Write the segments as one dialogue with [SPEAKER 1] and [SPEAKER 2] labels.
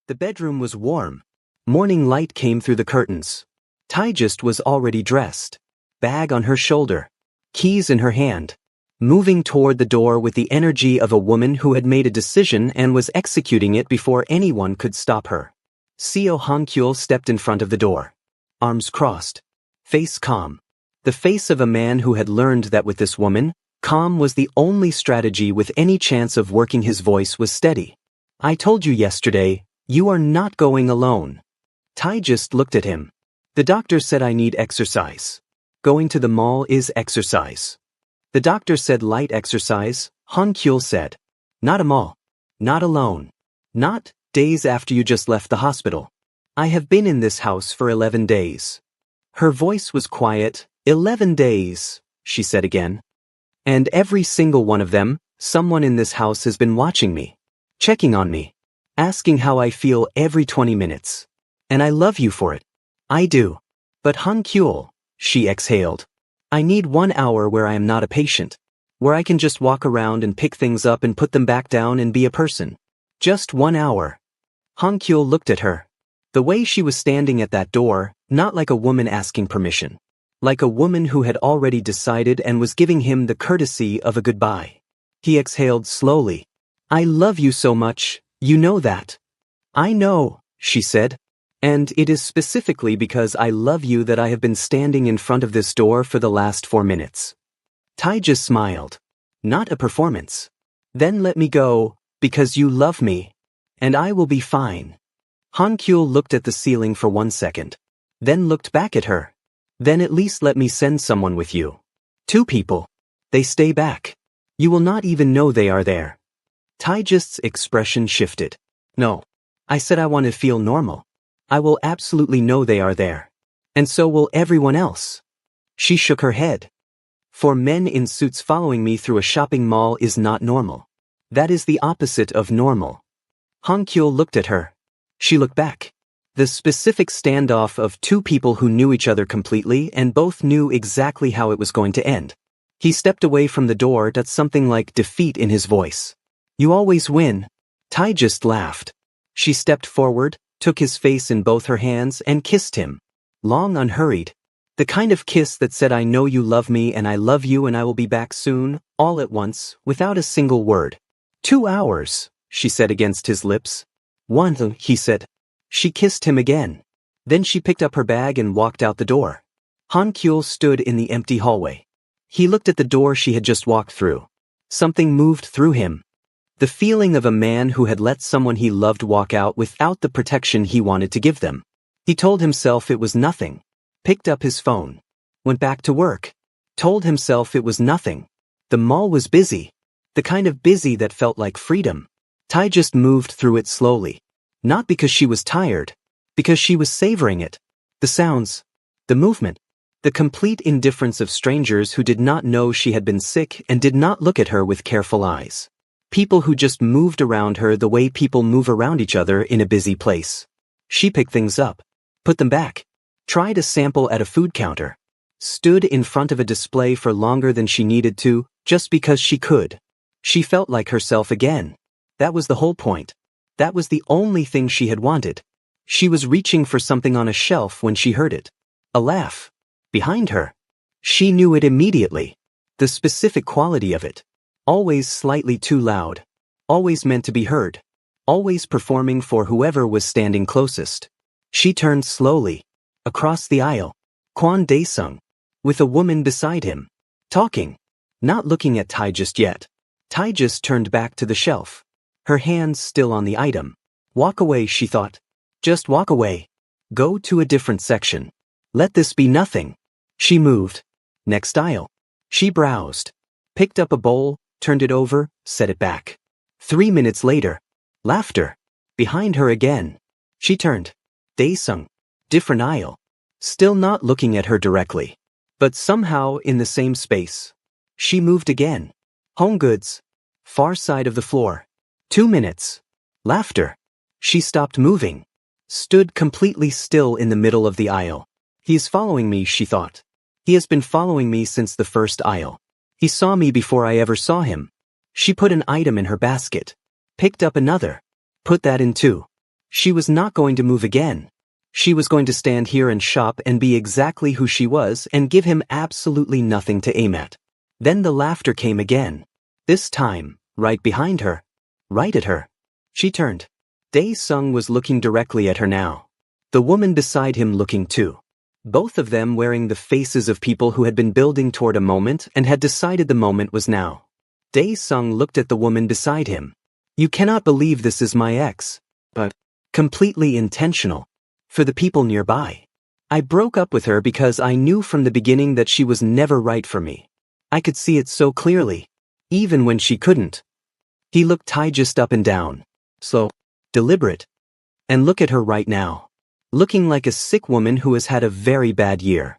[SPEAKER 1] The bedroom was warm. Morning light came through the curtains. Taijist was already dressed. Bag on her shoulder. Keys in her hand. Moving toward the door with the energy of a woman who had made a decision and was executing it before anyone could stop her. Seo Hankyul stepped in front of the door. Arms crossed. Face calm. The face of a man who had learned that with this woman, calm was the only strategy with any chance of working. His voice was steady. I told you yesterday, you are not going alone. Taijist looked at him. The doctor said I need exercise. Going to the mall is exercise. The doctor said light exercise, Hankyul said. Not a mall. Not alone. Not days after you just left the hospital. I have been in this house for 11 days. Her voice was quiet. 11 days, she said again. And every single one of them, someone in this house has been watching me, checking on me, asking how I feel every 20 minutes. And I love you for it. I do. But Hankyul, she exhaled. I need 1 hour where I am not a patient, where I can just walk around and pick things up and put them back down and be a person. Just 1 hour. Hankyul looked at her. The way she was standing at that door, not like a woman asking permission. Like a woman who had already decided and was giving him the courtesy of a goodbye. He exhaled slowly. I love you so much, you know that. I know, she said. And it is specifically because I love you that I have been standing in front of this door for the last 4 minutes. Taijist smiled. Not a performance. Then let me go, because you love me. And I will be fine. Hankyul looked at the ceiling for 1 second. Then looked back at her. Then at least let me send someone with you. 2 people. They stay back. You will not even know they are there. Taijist's expression shifted. No. I said I want to feel normal. I will absolutely know they are there. And so will everyone else. She shook her head. For men in suits following me through a shopping mall is not normal. That is the opposite of normal. Hankyul looked at her. She looked back. The specific standoff of 2 people who knew each other completely and both knew exactly how it was going to end. He stepped away from the door. That's something like defeat in his voice. You always win. Taijist laughed. She stepped forward, took his face in both her hands and kissed him. Long, unhurried. The kind of kiss that said I know you love me and I love you and I will be back soon, all at once, without a single word. 2 hours, she said against his lips. 1, he said. She kissed him again. Then she picked up her bag and walked out the door. Hankyul stood in the empty hallway. He looked at the door she had just walked through. Something moved through him. The feeling of a man who had let someone he loved walk out without the protection he wanted to give them. He told himself it was nothing. Picked up his phone. Went back to work. Told himself it was nothing. The mall was busy. The kind of busy that felt like freedom. Taijist moved through it slowly. Not because she was tired. Because she was savoring it. The sounds. The movement. The complete indifference of strangers who did not know she had been sick and did not look at her with careful eyes. People who just moved around her the way people move around each other in a busy place. She picked things up. Put them back. Tried a sample at a food counter. Stood in front of a display for longer than she needed to, just because she could. She felt like herself again. That was the whole point. That was the only thing she had wanted. She was reaching for something on a shelf when she heard it. A laugh. Behind her. She knew it immediately. The specific quality of it. Always slightly too loud. Always meant to be heard. Always performing for whoever was standing closest. She turned slowly. Across the aisle. Kwon Dae-sung. With a woman beside him. Talking. Not looking at Taijist yet. Taijist turned back to the shelf. Her hands still on the item. Walk away, she thought. Just walk away. Go to a different section. Let this be nothing. She moved. Next aisle. She browsed. Picked up a bowl, turned it over, set it back. 3 minutes later. Laughter. Behind her again. She turned. Dae-sung. Different aisle. Still not looking at her directly. But somehow in the same space. She moved again. Home goods. Far side of the floor. 2 minutes. Laughter. She stopped moving. Stood completely still in the middle of the aisle. He is following me, she thought. He has been following me since the first aisle. He saw me before I ever saw him. She put an item in her basket. Picked up another. Put that in too. She was not going to move again. She was going to stand here and shop and be exactly who she was and give him absolutely nothing to aim at. Then the laughter came again. This time, right behind her. Right at her. She turned. Dae-sung was looking directly at her now. The woman beside him looking too. Both of them wearing the faces of people who had been building toward a moment and had decided the moment was now. Dae-sung looked at the woman beside him. You cannot believe this is my ex. But completely intentional. For the people nearby. I broke up with her because I knew from the beginning that she was never right for me. I could see it so clearly. Even when she couldn't. He looked Tae-just up and down. Slow. Deliberate. And look at her right now. Looking like a sick woman who has had a very bad year.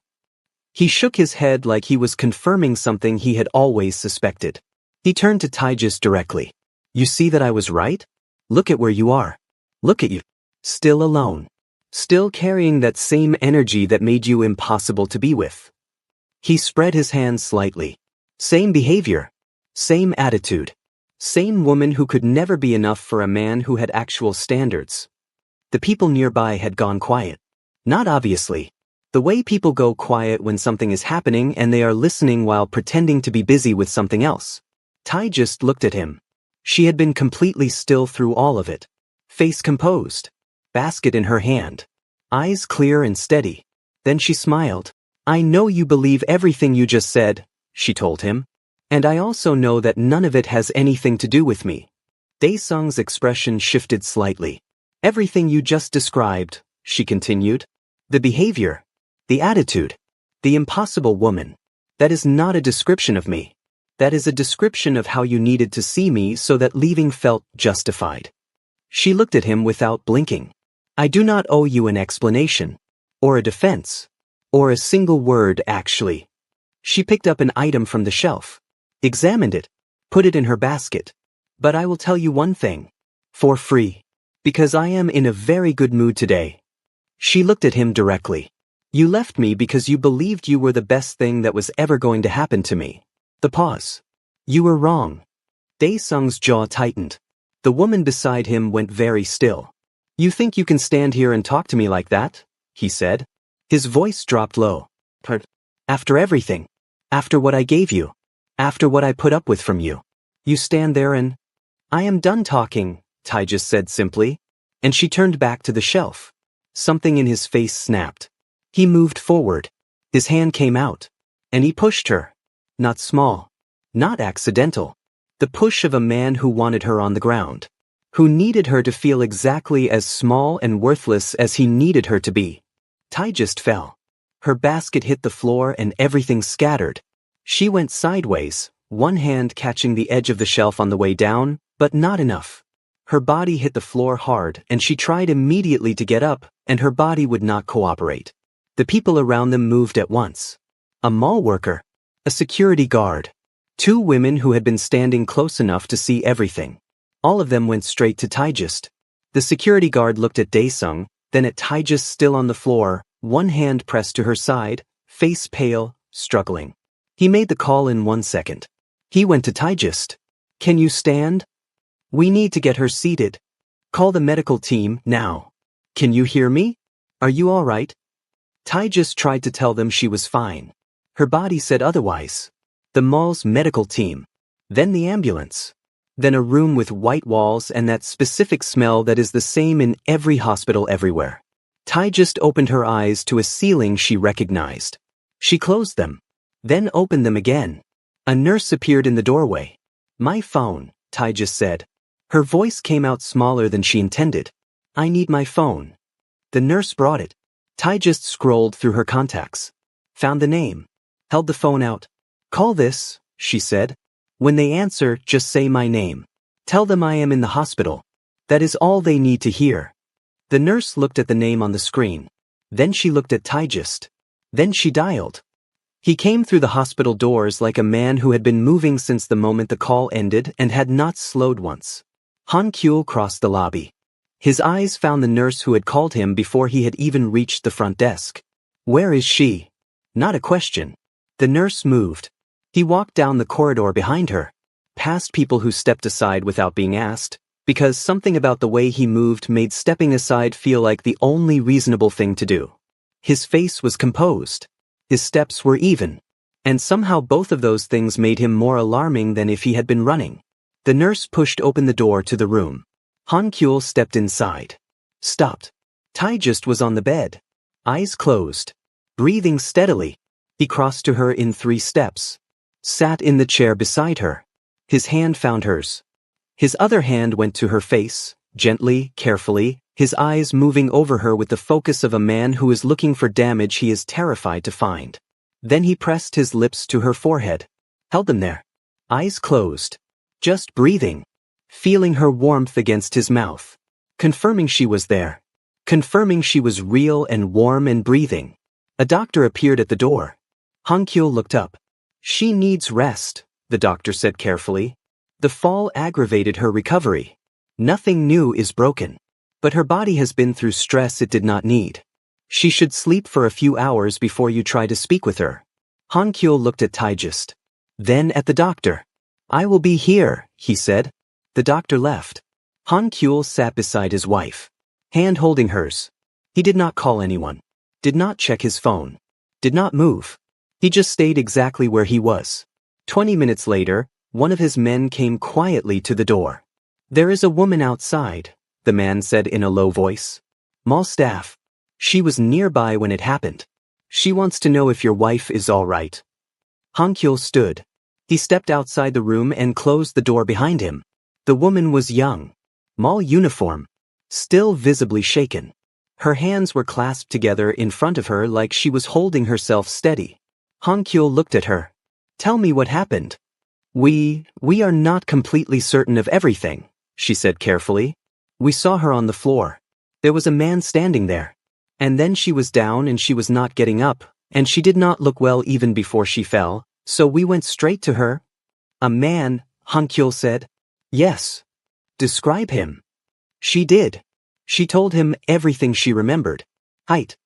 [SPEAKER 1] He shook his head like he was confirming something he had always suspected. He turned to Tae-just directly. You see that I was right? Look at where you are. Look at you. Still alone. Still carrying that same energy that made you impossible to be with. He spread his hands slightly. Same behavior. Same attitude. Same woman who could never be enough for a man who had actual standards. The people nearby had gone quiet. Not obviously. The way people go quiet when something is happening and they are listening while pretending to be busy with something else. Tae just looked at him. She had been completely still through all of it. Face composed. Basket in her hand. Eyes clear and steady. Then she smiled. I know you believe everything you just said, she told him. And I also know that none of it has anything to do with me. Dae-sung's expression shifted slightly. Everything you just described, she continued. The behavior. The attitude. The impossible woman. That is not a description of me. That is a description of how you needed to see me so that leaving felt justified. She looked at him without blinking. I do not owe you an explanation. Or a defense. Or a single word, actually. She picked up an item from the shelf. Examined it. Put it in her basket. But I will tell you one thing. For free. Because I am in a very good mood today. She looked at him directly. You left me because you believed you were the best thing that was ever going to happen to me. The pause. You were wrong. Dae-sung's jaw tightened. The woman beside him went very still. You think you can stand here and talk to me like that? He said. His voice dropped low. After everything. After what I gave you. After what I put up with from you. You stand there and... I am done talking, Tae just said simply. And she turned back to the shelf. Something in his face snapped. He moved forward. His hand came out. And he pushed her. Not small. Not accidental. The push of a man who wanted her on the ground. Who needed her to feel exactly as small and worthless as he needed her to be. Tae just fell. Her basket hit the floor and everything scattered. She went sideways, one hand catching the edge of the shelf on the way down, but not enough. Her body hit the floor hard and she tried immediately to get up, and her body would not cooperate. The people around them moved at once. A mall worker. A security guard. Two women who had been standing close enough to see everything. All of them went straight to Tae-just. The security guard looked at Dae-sung, then at Tae-just still on the floor, one hand pressed to her side, face pale, struggling. He made the call in 1 second. He went to Tae-just. Can you stand? We need to get her seated. Call the medical team, now. Can you hear me? Are you all right? Tae-just tried to tell them she was fine. Her body said otherwise. The mall's medical team. Then the ambulance. Then a room with white walls and that specific smell that is the same in every hospital everywhere. Tae-just opened her eyes to a ceiling she recognized. She closed them. Then opened them again. A nurse appeared in the doorway. My phone, Tae-just said. Her voice came out smaller than she intended. I need my phone. The nurse brought it. Tae-just scrolled through her contacts. Found the name. Held the phone out. Call this, she said. When they answer, just say my name. Tell them I am in the hospital. That is all they need to hear. The nurse looked at the name on the screen. Then she looked at Tae-just. Then she dialed. He came through the hospital doors like a man who had been moving since the moment the call ended and had not slowed once. Han Kyul crossed the lobby. His eyes found the nurse who had called him before he had even reached the front desk. Where is she? Not a question. The nurse moved. He walked down the corridor behind her, past people who stepped aside without being asked, because something about the way he moved made stepping aside feel like the only reasonable thing to do. His face was composed. His steps were even. And somehow both of those things made him more alarming than if he had been running. The nurse pushed open the door to the room. Han Kyul stepped inside. Stopped. Taijust was on the bed. Eyes closed. Breathing steadily. He crossed to her in 3 steps. Sat in the chair beside her. His hand found hers. His other hand went to her face, gently, carefully, his eyes moving over her with the focus of a man who is looking for damage he is terrified to find. Then he pressed his lips to her forehead. Held them there. Eyes closed. Just breathing. Feeling her warmth against his mouth. Confirming she was there. Confirming she was real and warm and breathing. A doctor appeared at the door. Han Kyul looked up. She needs rest, the doctor said carefully. The fall aggravated her recovery. Nothing new is broken. But her body has been through stress it did not need. She should sleep for a few hours before you try to speak with her. Han Kyul looked at Taijust. Then at the doctor. I will be here, he said. The doctor left. Han Kyul sat beside his wife. Hand holding hers. He did not call anyone. Did not check his phone. Did not move. He just stayed exactly where he was. 20 minutes later, one of his men came quietly to the door. There is a woman outside, the man said in a low voice. Mall staff. She was nearby when it happened. She wants to know if your wife is all right. Han Kyul stood. He stepped outside the room and closed the door behind him. The woman was young. Mall uniform. Still visibly shaken. Her hands were clasped together in front of her like she was holding herself steady. Han Kyul looked at her. Tell me what happened. We are not completely certain of everything, she said carefully. We saw her on the floor. There was a man standing there. And then she was down and she was not getting up, and she did not look well even before she fell, so we went straight to her. A man, Han Kyul said. Yes. Describe him. She did. She told him everything she remembered. Height.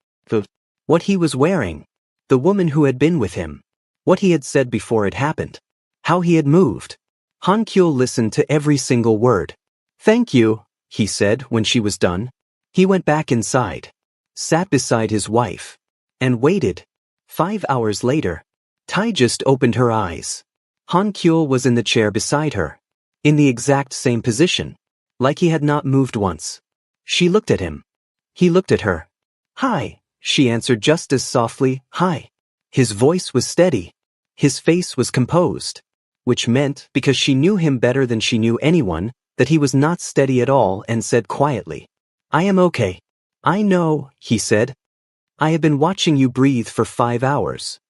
[SPEAKER 1] What he was wearing. The woman who had been with him. What he had said before it happened. How he had moved. Han Kyul listened to every single word. Thank you, he said when she was done. He went back inside. Sat beside his wife. And waited. 5 hours later. Taijust opened her eyes. Han Kyul was in the chair beside her. In the exact same position. Like he had not moved once. She looked at him. He looked at her. Hi, she answered just as softly, hi. His voice was steady. His face was composed. Which meant, because she knew him better than she knew anyone, that he was not steady at all and said quietly. I am okay. I know, he said. I have been watching you breathe for 5 hours.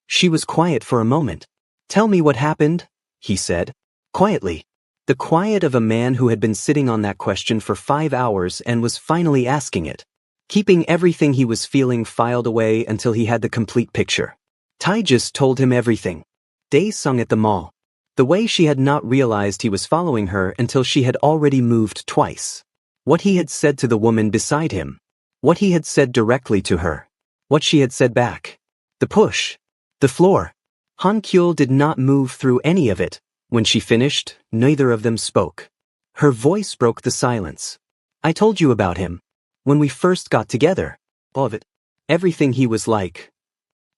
[SPEAKER 1] She was quiet for a moment. Tell me what happened, he said. Quietly. The quiet of a man who had been sitting on that question for 5 hours and was finally asking it. Keeping everything he was feeling filed away until he had the complete picture. Taijust told him everything. Dae-sung at the mall. The way she had not realized he was following her until she had already moved twice. What he had said to the woman beside him. What he had said directly to her. What she had said back. The push. The floor. Han Kyul did not move through any of it. When she finished, neither of them spoke. Her voice broke the silence. I told you about him. When we first got together. All of it. Everything he was like.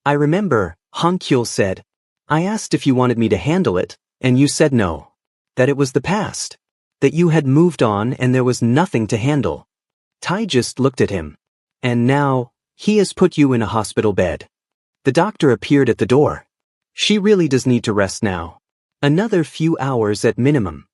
[SPEAKER 1] I remember, Han Kyul said. I asked if you wanted me to handle it, and you said no. That it was the past. That you had moved on and there was nothing to handle. Taijust looked at him. And now, he has put you in a hospital bed. The doctor appeared at the door. She really does need to rest now. Another few hours at minimum.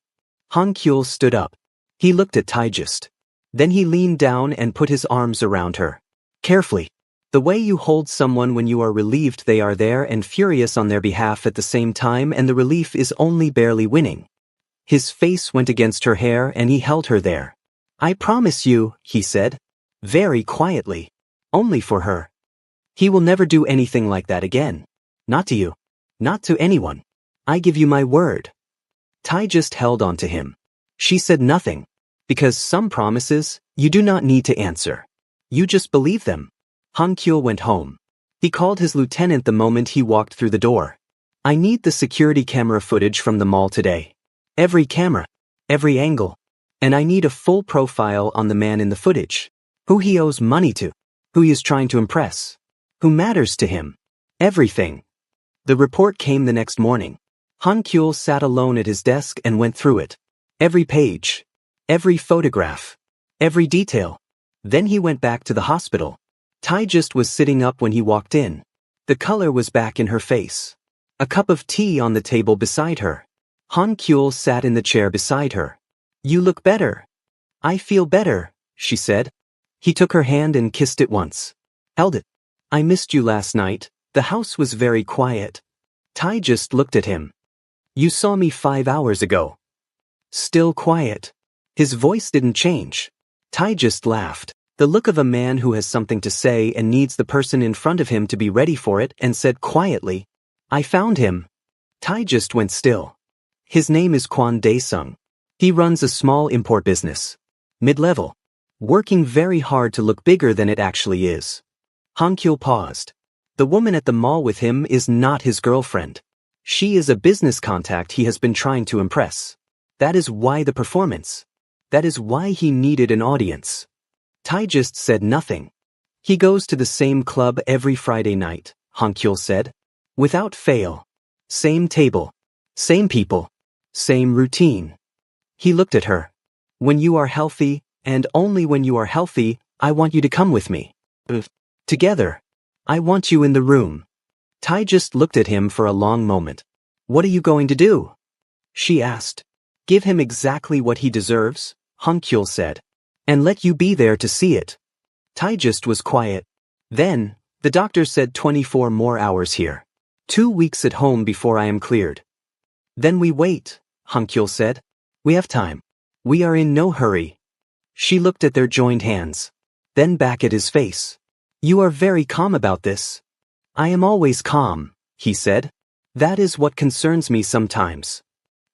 [SPEAKER 1] Han Kyul stood up. He looked at Taijust. Then he leaned down and put his arms around her. Carefully. The way you hold someone when you are relieved they are there and furious on their behalf at the same time, and the relief is only barely winning. His face went against her hair and he held her there. I promise you, he said. Very quietly. Only for her. He will never do anything like that again. Not to you. Not to anyone. I give you my word. Taijust held on to him. She said nothing. Because some promises, you do not need to answer. You just believe them. Han Kyul went home. He called his lieutenant the moment he walked through the door. I need the security camera footage from the mall today. Every camera. Every angle. And I need a full profile on the man in the footage. Who he owes money to. Who he is trying to impress. Who matters to him. Everything. The report came the next morning. Han Kyul sat alone at his desk and went through it. Every page. Every photograph. Every detail. Then he went back to the hospital. Taijist was sitting up when he walked in. The color was back in her face. A cup of tea on the table beside her. Han Kyul sat in the chair beside her. You look better. I feel better, she said. He took her hand and kissed it once. Held it. I missed you last night. The house was very quiet. Taijist looked at him. You saw me 5 hours ago. Still quiet. His voice didn't change. Taijist laughed. The look of a man who has something to say and needs the person in front of him to be ready for it, and said quietly, I found him. Taijist went still. His name is Kwon Dae-sung. He runs a small import business. Mid-level. Working very hard to look bigger than it actually is. Han Kyul paused. The woman at the mall with him is not his girlfriend. She is a business contact he has been trying to impress. That is why the performance. That is why he needed an audience. Taijist said nothing. He goes to the same club every Friday night, Han Kyul said. Without fail. Same table. Same people. Same routine. He looked at her. When you are healthy, and only when you are healthy, I want you to come with me. Together. I want you in the room. Taijist looked at him for a long moment. What are you going to do? She asked. Give him exactly what he deserves, Han Kyul said. And let you be there to see it. Taijist was quiet. Then, the doctor said 24 more hours here. 2 weeks at home before I am cleared. Then we wait, Han Kyul said. We have time. We are in no hurry. She looked at their joined hands. Then back at his face. You are very calm about this. I am always calm, he said. That is what concerns me sometimes.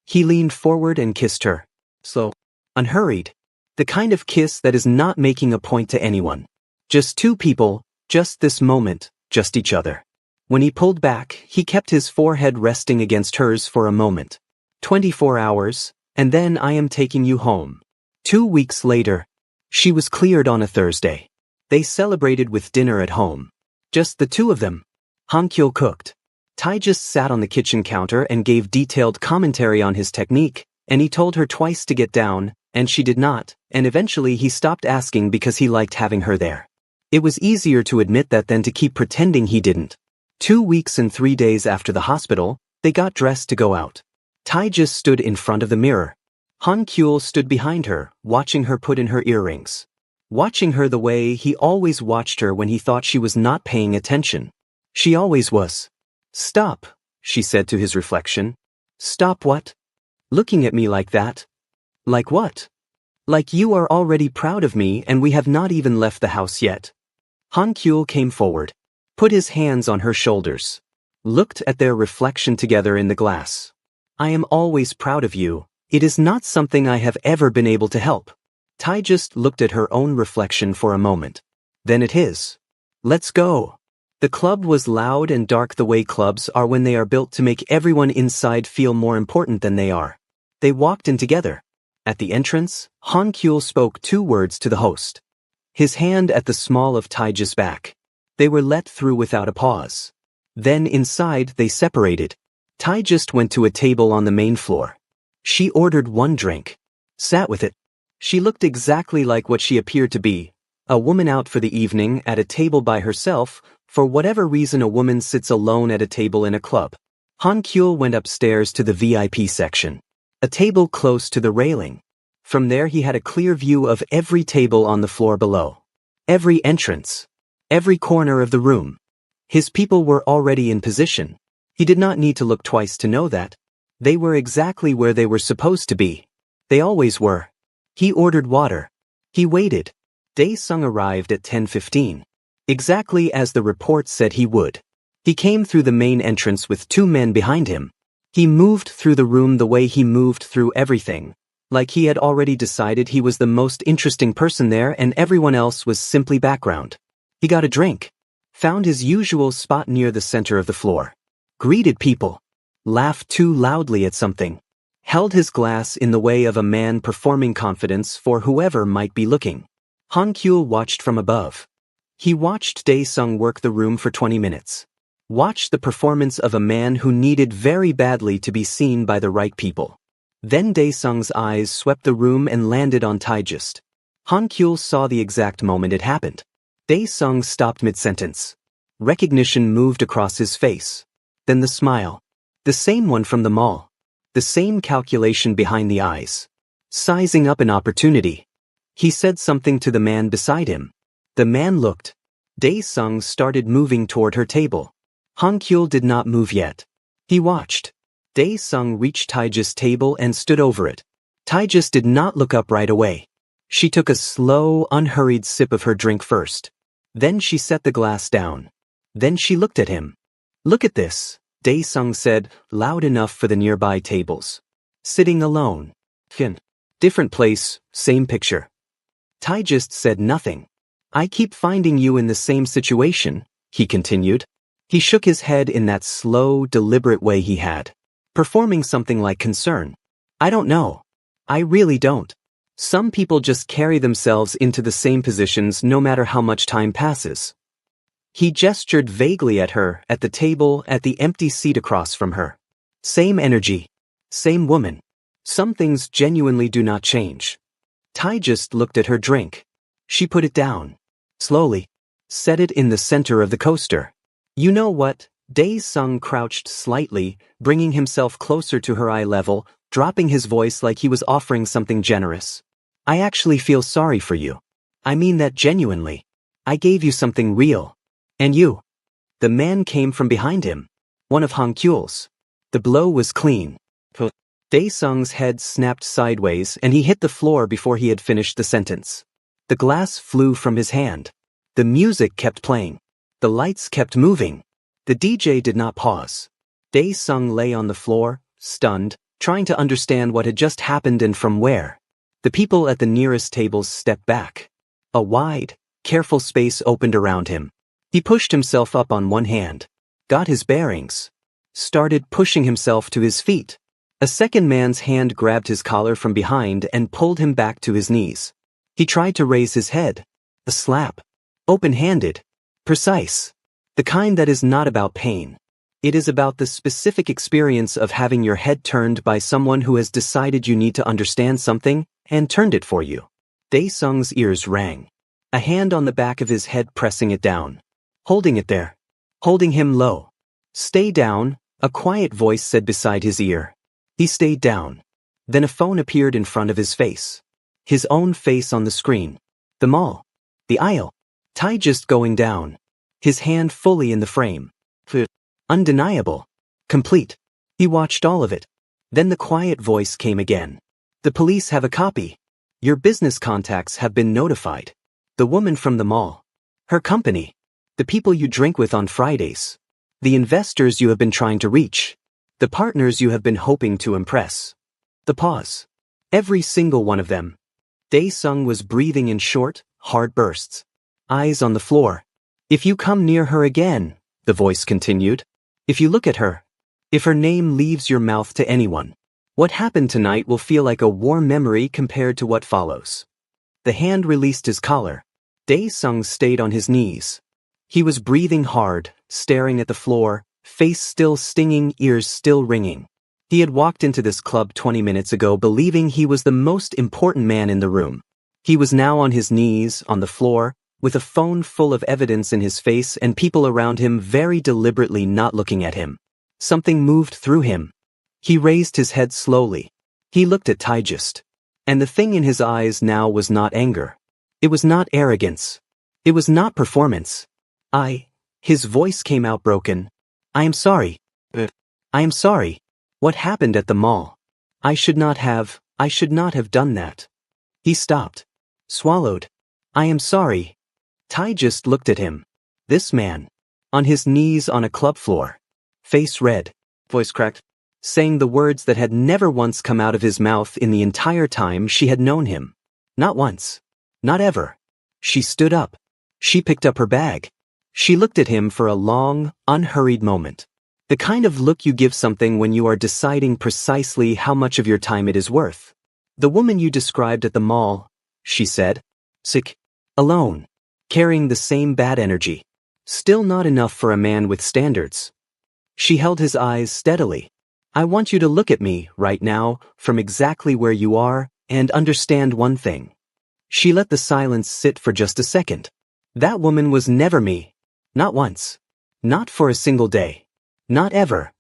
[SPEAKER 1] He leaned forward and kissed her. Slow. Unhurried. The kind of kiss that is not making a point to anyone. Just two people, just this moment, just each other. When he pulled back, he kept his forehead resting against hers for a moment. 24 hours, and then I am taking you home. 2 weeks later. She was cleared on a Thursday. They celebrated with dinner at home. Just the two of them. Han Kyul cooked. Taijist sat on the kitchen counter and gave detailed commentary on his technique, and he told her twice to get down, and she did not, and eventually he stopped asking because he liked having her there. It was easier to admit that than to keep pretending he didn't. 2 weeks and 3 days after the hospital, they got dressed to go out. Taijist stood in front of the mirror. Han Kyul stood behind her, watching her put in her earrings. Watching her the way he always watched her when he thought she was not paying attention. She always was. Stop, she said to his reflection. Stop what? Looking at me like that? Like what? Like you are already proud of me and we have not even left the house yet. Han Kyul came forward, put his hands on her shoulders, looked at their reflection together in the glass. I am always proud of you. It is not something I have ever been able to help. Taijist looked at her own reflection for a moment. Then at his. Let's go. The club was loud and dark the way clubs are when they are built to make everyone inside feel more important than they are. They walked in together. At the entrance, Han Kyul spoke 2 words to the host. His hand at the small of Taijist's back. They were let through without a pause. Then inside they separated. Taijist went to a table on the main floor. She ordered 1 drink. Sat with it. She looked exactly like what she appeared to be, a woman out for the evening at a table by herself. For whatever reason a woman sits alone at a table in a club. Han Kyul went upstairs to the VIP section. A table close to the railing. From there he had a clear view of every table on the floor below. Every entrance. Every corner of the room. His people were already in position. He did not need to look twice to know that. They were exactly where they were supposed to be. They always were. He ordered water. He waited. Dae-sung arrived at 10:15. Exactly as the report said he would. He came through the main entrance with 2 men behind him. He moved through the room the way he moved through everything, like he had already decided he was the most interesting person there and everyone else was simply background. He got a drink. Found his usual spot near the center of the floor. Greeted people. Laughed too loudly at something. held his glass in the way of a man performing confidence for whoever might be looking. Han Kyul watched from above. He watched Dae-sung work the room for 20 minutes. Watched the performance of a man who needed very badly to be seen by the right people. Then Dae-sung's eyes swept the room and landed on Taejust. Han Kyul saw the exact moment it happened. Dae-sung stopped mid-sentence. Recognition moved across his face. Then the smile. The same one from the mall. The same calculation behind the eyes. Sizing up an opportunity. He said something to the man beside him. The man looked. Dae-sung started moving toward her table. Han Kyul did not move yet. He watched. Dae-sung reached Taejust's table and stood over it. Taejust did not look up right away. She took a slow, unhurried sip of her drink first. Then she set the glass down. Then she looked at him. "Look at this," Dae-sung said, loud enough for the nearby tables. "Sitting alone. Different place, same picture." Taejust said nothing. "I keep finding you in the same situation," he continued. He shook his head in that slow, deliberate way he had. Performing something like concern. "I don't know. I really don't. Some people just carry themselves into the same positions no matter how much time passes." He gestured vaguely at her, at the table, at the empty seat across from her. Same energy. Same woman. Some things genuinely do not change. Taejust looked at her drink. She put it down. Slowly. Set it in the center of the coaster. "You know what?" Dae-sung crouched slightly, bringing himself closer to her eye level, dropping his voice like he was offering something generous. "I actually feel sorry for you. I mean that genuinely. I gave you something real. And you." The man came from behind him. One of Han Kyul's. The blow was clean. Dae-sung's head snapped sideways and he hit the floor before he had finished the sentence. The glass flew from his hand. The music kept playing. The lights kept moving. The DJ did not pause. Dae-sung lay on the floor, stunned, trying to understand what had just happened and from where. The people at the nearest tables stepped back. A wide, careful space opened around him. He pushed himself up on one hand. Got his bearings. Started pushing himself to his feet. A second man's hand grabbed his collar from behind and pulled him back to his knees. He tried to raise his head. A slap. Open-handed. Precise. The kind that is not about pain. It is about the specific experience of having your head turned by someone who has decided you need to understand something and turned it for you. Dae-sung's ears rang. A hand on the back of his head pressing it down. Holding it there. Holding him low. "Stay down," a quiet voice said beside his ear. He stayed down. Then a phone appeared in front of his face. His own face on the screen. The mall. The aisle. Taejust going down. His hand fully in the frame. Undeniable. Complete. He watched all of it. Then the quiet voice came again. "The police have a copy. Your business contacts have been notified. The woman from the mall. Her company. The people you drink with on Fridays. The investors you have been trying to reach. The partners you have been hoping to impress." The pause. Every single one of them. Dae-sung was breathing in short, hard bursts. Eyes on the floor. "If you come near her again," the voice continued. "If you look at her. If her name leaves your mouth to anyone. What happened tonight will feel like a warm memory compared to what follows." The hand released his collar. Dae-sung stayed on his knees. He was breathing hard, staring at the floor, face still stinging, ears still ringing. He had walked into this club 20 minutes ago believing he was the most important man in the room. He was now on his knees, on the floor, with a phone full of evidence in his face and people around him very deliberately not looking at him. Something moved through him. He raised his head slowly. He looked at Taejust. And the thing in his eyes now was not anger. It was not arrogance. It was not performance. His voice came out broken. "I am sorry. I am sorry. What happened at the mall? I should not have done that." He stopped. Swallowed. "I am sorry." Taejust looked at him. This man. On his knees on a club floor. Face red. Voice cracked. Saying the words that had never once come out of his mouth in the entire time she had known him. Not once. Not ever. She stood up. She picked up her bag. She looked at him for a long, unhurried moment. The kind of look you give something when you are deciding precisely how much of your time it is worth. The woman you described at the mall, she said. Sick. Alone. Carrying the same bad energy. Still not enough for a man with standards. She held his eyes steadily. I want you to look at me, right now, from exactly where you are, and understand one thing. She let the silence sit for just a second. That woman was never me. Not once. Not for a single day. Not ever.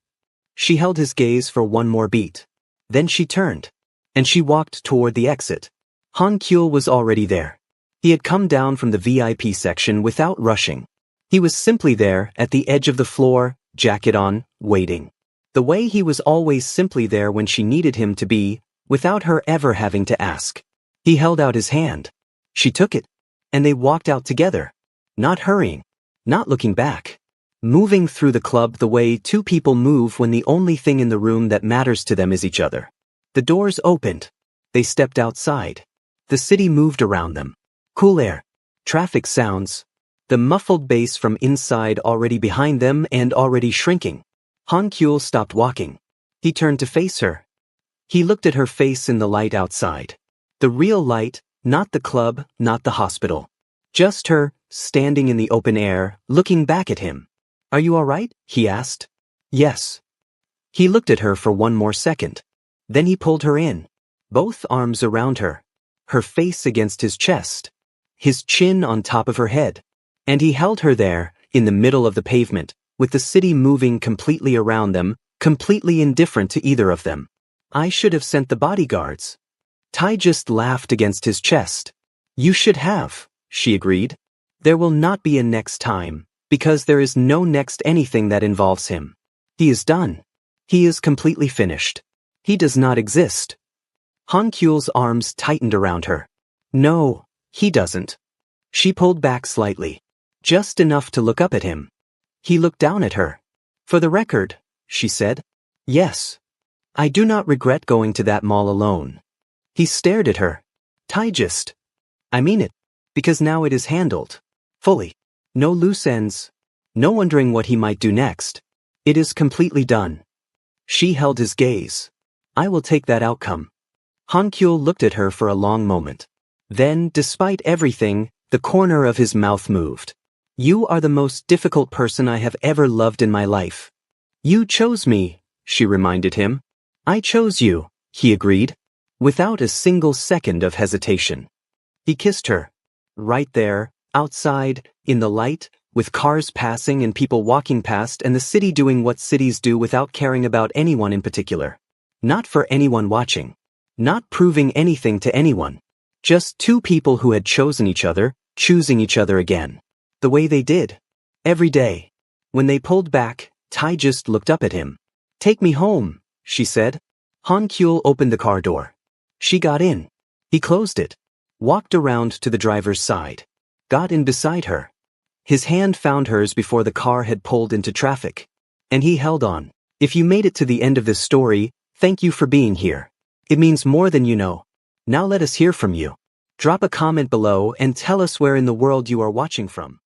[SPEAKER 1] She held his gaze for one more beat. Then she turned. And she walked toward the exit. Han Kyul was already there. He had come down from the VIP section without rushing. He was simply there, at the edge of the floor, jacket on, waiting. The way he was always simply there when she needed him to be, without her ever having to ask. He held out his hand. She took it. And they walked out together. Not hurrying. Not looking back. Moving through the club the way two people move when the only thing in the room that matters to them is each other. The doors opened. They stepped outside. The city moved around them. Cool air. Traffic sounds. The muffled bass from inside already behind them and already shrinking. Han Kyul stopped walking. He turned to face her. He looked at her face in the light outside. The real light, not the club, not the hospital. Just her, standing in the open air, looking back at him. Are you all right? He asked. Yes. He looked at her for one more second. Then he pulled her in. Both arms around her. Her face against his chest. His chin on top of her head. And he held her there, in the middle of the pavement, with the city moving completely around them, completely indifferent to either of them. I should have sent the bodyguards. Tai just laughed against his chest. You should have, she agreed. There will not be a next time, because there is no next anything that involves him. He is done. He is completely finished. He does not exist. Han Kyul's arms tightened around her. No, he doesn't. She pulled back slightly. Just enough to look up at him. He looked down at her. For the record, she said. Yes. I do not regret going to that mall alone. He stared at her. Taijist. I mean it. Because now it is handled. Fully. No loose ends. No wondering what he might do next. It is completely done. She held his gaze. I will take that outcome. Han Kyul looked at her for a long moment. Then, despite everything, the corner of his mouth moved. You are the most difficult person I have ever loved in my life. You chose me, she reminded him. I chose you, he agreed, without a single second of hesitation. He kissed her. Right there, outside, in the light, with cars passing and people walking past and the city doing what cities do without caring about anyone in particular. Not for anyone watching. Not proving anything to anyone. Just two people who had chosen each other, choosing each other again. The way they did. Every day. When they pulled back, Tai just looked up at him. Take me home, she said. Han Kyul opened the car door. She got in. He closed it. Walked around to the driver's side. Got in beside her. His hand found hers before the car had pulled into traffic. And he held on. If you made it to the end of this story, thank you for being here. It means more than you know. Now let us hear from you. Drop a comment below and tell us where in the world you are watching from.